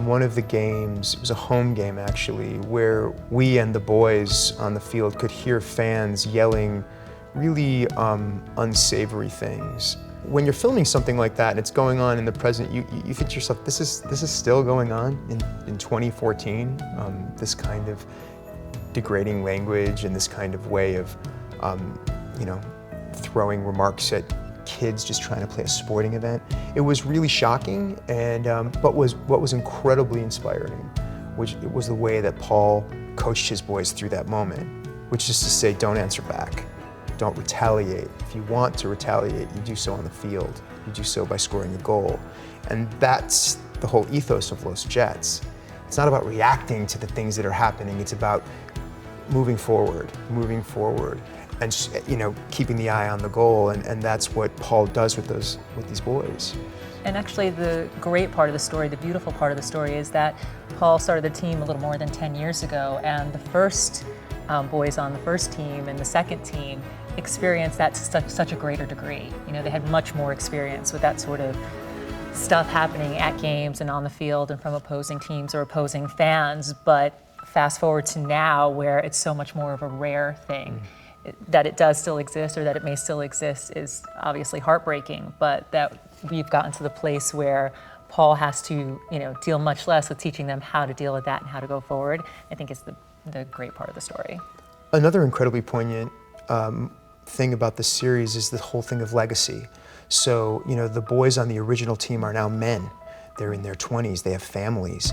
in one of the games, it was a home game actually, where we and the boys on the field could hear fans yelling really unsavory things. When you're filming something like that and it's going on in the present, you think to yourself, this is still going on in 2014, this kind of degrading language and this kind of way of throwing remarks at kids just trying to play a sporting event. It was really shocking, and but what was incredibly inspiring, which it was the way that Paul coached his boys through that moment, which is to say, don't answer back, don't retaliate. If you want to retaliate, you do so on the field. You do so by scoring a goal, and that's the whole ethos of Los Jets. It's not about reacting to the things that are happening. It's about moving forward, and keeping the eye on the goal, and that's what Paul does with these boys. And actually the great part of the story, the beautiful part of the story is that Paul started the team a little more than 10 years ago, and the first boys on the first team and the second team experienced that to such a greater degree. They had much more experience with that sort of stuff happening at games and on the field and from opposing teams or opposing fans, but fast forward to now where it's so much more of a rare thing. That it does still exist, or that it may still exist, is obviously heartbreaking, but that we've gotten to the place where Paul has to deal much less with teaching them how to deal with that and how to go forward, I think is the great part of the story. Another incredibly poignant thing about the series is the whole thing of legacy. So, the boys on the original team are now men. They're in their 20s, they have families.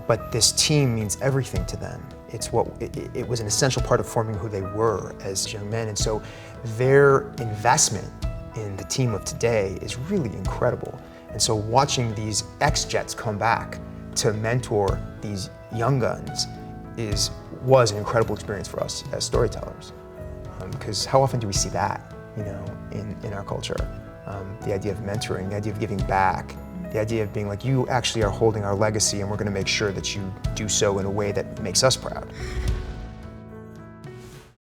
But this team means everything to them. It was an essential part of forming who they were as young men. And so their investment in the team of today is really incredible. And so watching these ex-Jets come back to mentor these young guns was an incredible experience for us as storytellers. Because how often do we see that, in our culture? The idea of mentoring, the idea of giving back, the idea of being like, you actually are holding our legacy and we're going to make sure that you do so in a way that makes us proud.